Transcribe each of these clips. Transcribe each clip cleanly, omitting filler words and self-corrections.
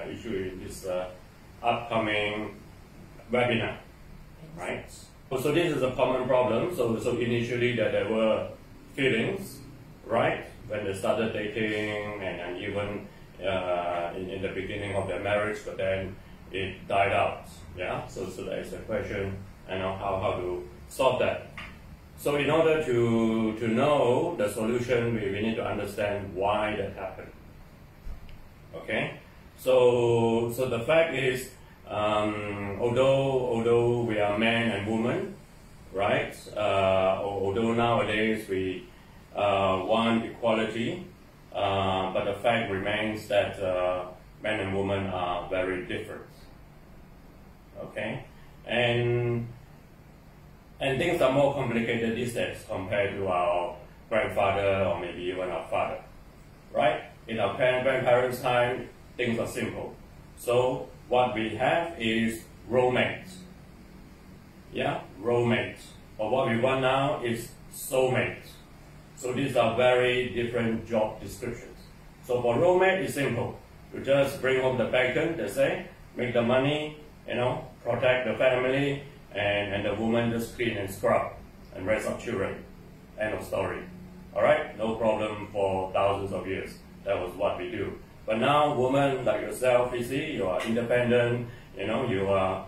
issue in this upcoming webinar, right? So this is a common problem. So initially that there were feelings, right, when they started dating, and even in the beginning of their marriage, but then it died out. Yeah. So there is a question, how to solve that. So in order to know the solution, we need to understand why that happened. Okay. So the fact is, although we are man and woman, right? Although nowadays we want equality, but the fact remains that men and women are very different. Okay, and things are more complicated these days compared to our grandfather or maybe even our father, right? In our grandparents' time, things are simple. So what we have is roommates. Yeah, roommates. But what we want now is soulmates. So these are very different job descriptions. So for roommate, it's simple. You just bring home the bacon, they say, make the money, protect the family, and the woman just clean and scrub and raise up children. End of story. Alright? No problem for thousands of years. That was what we do. But now, women like yourself, you see, you are independent, you are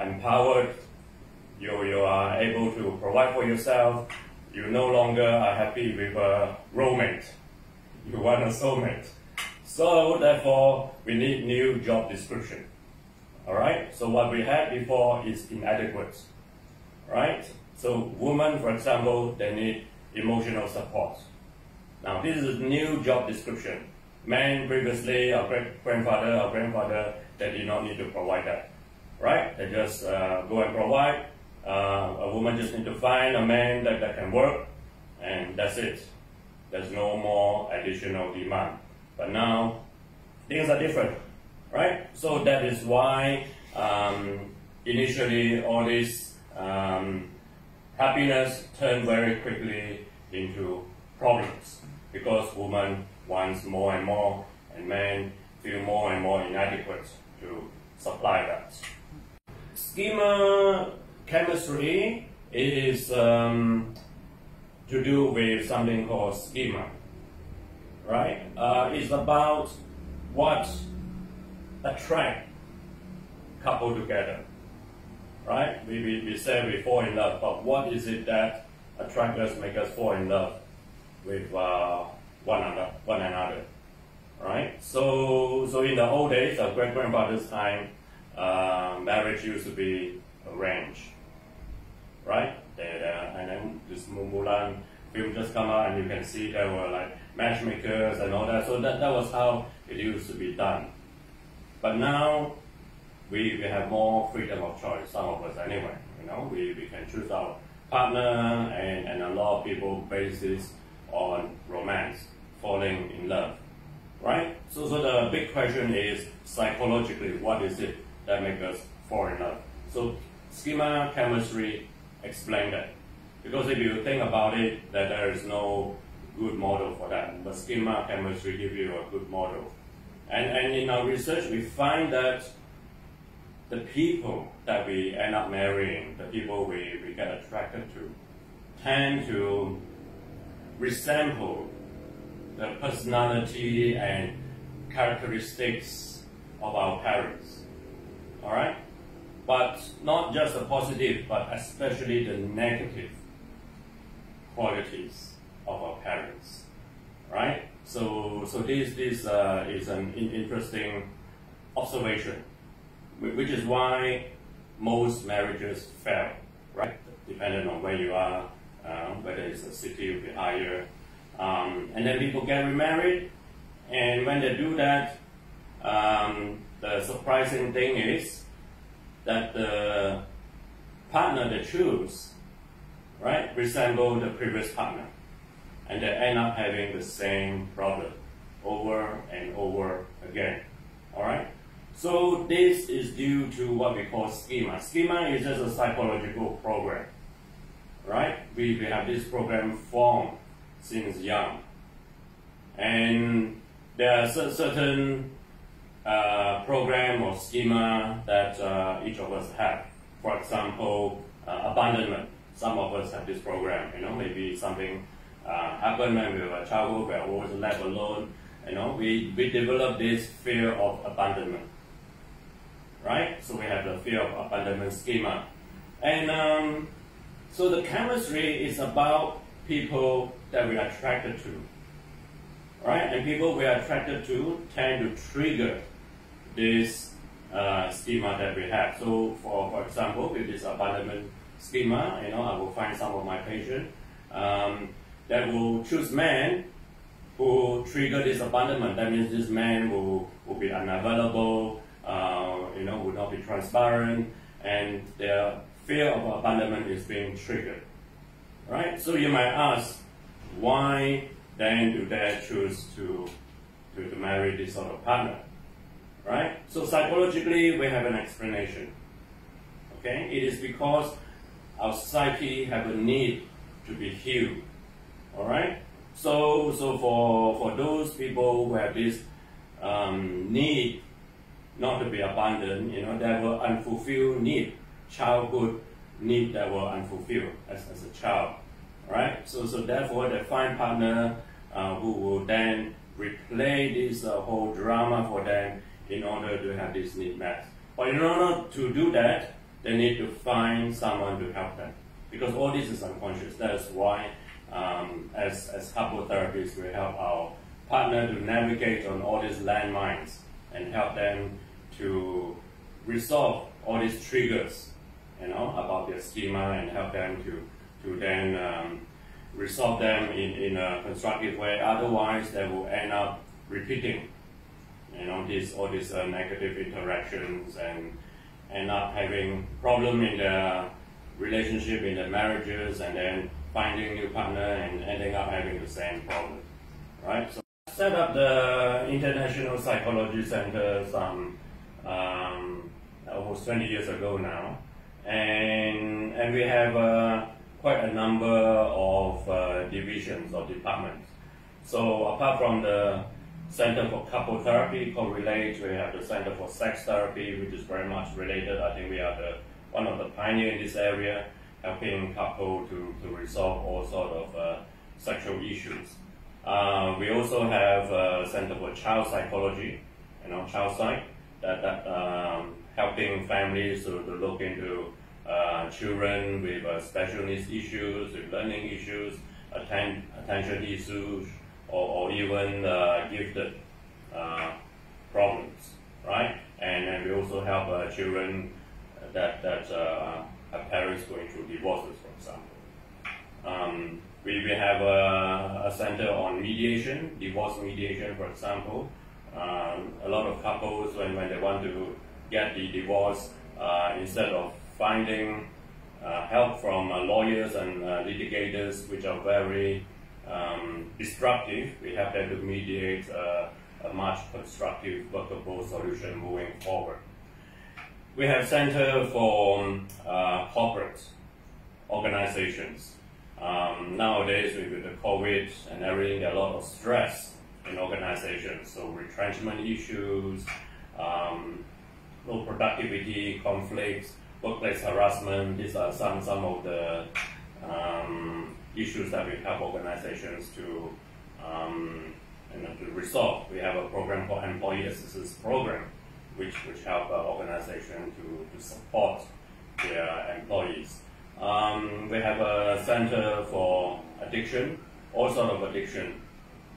empowered, you are able to provide for yourself, you no longer are happy with a roommate, you want a soulmate. So therefore, we need new job description. Alright, so what we had before is inadequate. Right? So women, for example, they need emotional support. Now this is a new job description. Men previously, our grandfather, they did not need to provide that. Right? They just go and provide. A woman just need to find a man that can work, and that's it. There's no more additional demand. But now, things are different. Right? So that is why initially all this happiness turned very quickly into problems, because women wants more and more, and men feel more and more inadequate to supply that. Schema chemistry is to do with something called schema. Right? It's about what attract couple together, right? We say we fall in love, but what is it that attract us, make us fall in love with one another, right? So in the old days, our great-grandfather's time, marriage used to be arranged, right? And then this Mulan film just come out, and you can see there were like matchmakers and all that. So that was how it used to be done. But now we have more freedom of choice, some of us anyway. We can choose our partner, and a lot of people base this on romance, falling in love, right? So the big question is, psychologically, what is it that makes us fall in love? So schema chemistry explain that. Because if you think about it, that there is no good model for that, but schema chemistry gives you a good model. And in our research, we find that the people that we end up marrying, the people we get attracted to, tend to resemble the personality and characteristics of our parents. Alright? But not just the positive, but especially the negative qualities of our parents. Right? So this is an interesting observation, which is why most marriages fail, right? Depending on where you are, whether it's a city will be higher, and then people get remarried, and when they do that, the surprising thing is that the partner they choose, right, resemble the previous partner. And they end up having the same problem over and over again. Alright? So this is due to what we call schema. Schema is just a psychological program. Right? We have this program formed since young. And there are certain program or schema that each of us have. For example, abandonment. Some of us have this program. Maybe something happened when we were a childhood, we are always left alone. We develop this fear of abandonment, right? So we have the fear of abandonment schema, and so the chemistry is about people that we are attracted to, right? And people we are attracted to tend to trigger this schema that we have. So for example, with this abandonment schema, I will find some of my patients that will choose men who trigger this abandonment. That means this man will be unavailable, will not be transparent, and their fear of abandonment is being triggered, right? So you might ask, why then do they choose to marry this sort of partner, right? So psychologically, we have an explanation, okay? It is because our psyche have a need to be healed, all right? So for those people who have this need not to be abandoned, there were unfulfilled need, childhood need that were unfulfilled as a child, right? So therefore they find partner who will then replay this whole drama for them in order to have this need met. But in order to do that, they need to find someone to help them, because all this is unconscious. That's why as couple therapists, we help our partner to navigate on all these landmines and help them to resolve all these triggers, about their schema, and help them to then resolve them in a constructive way. Otherwise, they will end up repeating, all these negative interactions, and end up having problem in their relationship, in their marriages, and then finding new partner and ending up having the same problem, right? So I set up the International Psychology Center almost 20 years ago now, and we have quite a number of divisions or departments. So apart from the Center for Couple Therapy, Correlate, we have the Center for Sex Therapy, which is very much related. I think we are one of the pioneers in this area, helping couple to resolve all sort of sexual issues. We also have a Center for Child Psychology, child psych, that helping families to look into children with special needs issues, with learning issues, attention issues, or even gifted problems, right? And we also help children that have parents going through divorces, for example. We have a center on mediation, divorce mediation, for example. A lot of couples, when they want to get the divorce, instead of finding help from lawyers and litigators, which are very destructive, we help them to mediate a much constructive, workable solution moving forward. We have Center for Corporate Organizations. Nowadays, with the COVID and everything, there are a lot of stress in organizations. So retrenchment issues, low productivity, conflicts, workplace harassment. These are some of the issues that we help organizations to resolve. We have a program called Employee Assistance Program, which help organizations to support their employees. We have a center for addiction, all sort of addiction,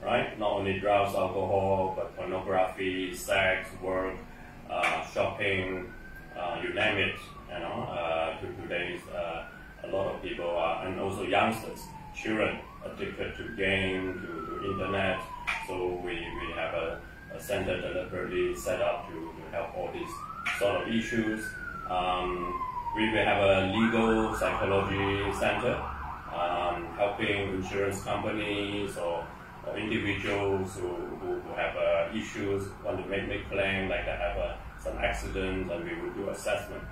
right? Not only drugs, alcohol, but pornography, sex, work, shopping, you name it. Today's a lot of people are, and also youngsters, children addicted to game, to internet. So we have a center deliberately set up to help all these sort of issues. We have a legal psychology center, helping insurance companies or individuals who have issues, want to make claims, like they have some accidents, and we will do assessment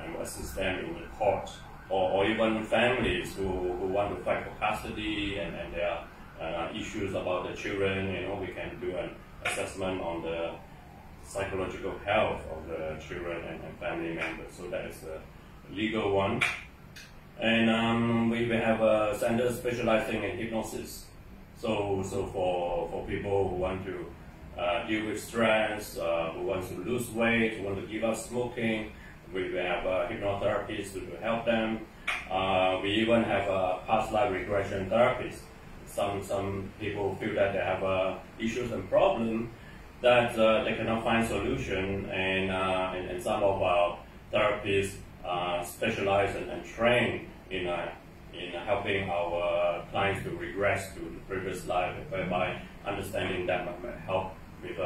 and assist them in the court. Or even families who want to fight for custody, and there are issues about the children. We can do an assessment on the psychological health of the children and family members. So that is the legal one. And we have a center specializing in hypnosis. So for people who want to deal with stress, who wants to lose weight, who want to give up smoking, we have hypnotherapists to help them. We even have past life regression therapists. Some people feel that they have issues and problems that they cannot find solution, and some of our therapists specialize and train in helping our clients to regress to the previous life, whereby understanding that might help with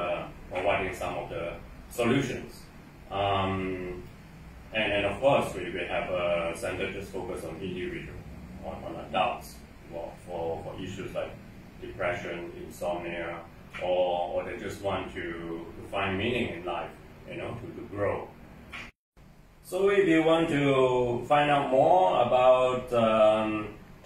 providing some of the solutions. And of course, we have a center just focused on individual, on adults, for issues like depression, insomnia, or they just want to find meaning in life, to grow. So if you want to find out more about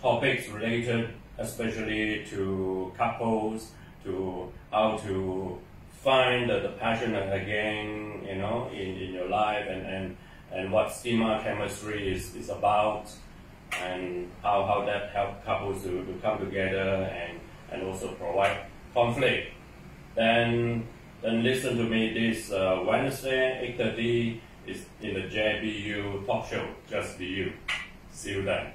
topics related especially to couples, to how to find the passion again, in your life, and what schema chemistry is about, and how that helps couples to come together and also provide conflict, then listen to me this Wednesday, 8:30, is in the JBU talk show, Just Be You. See you then.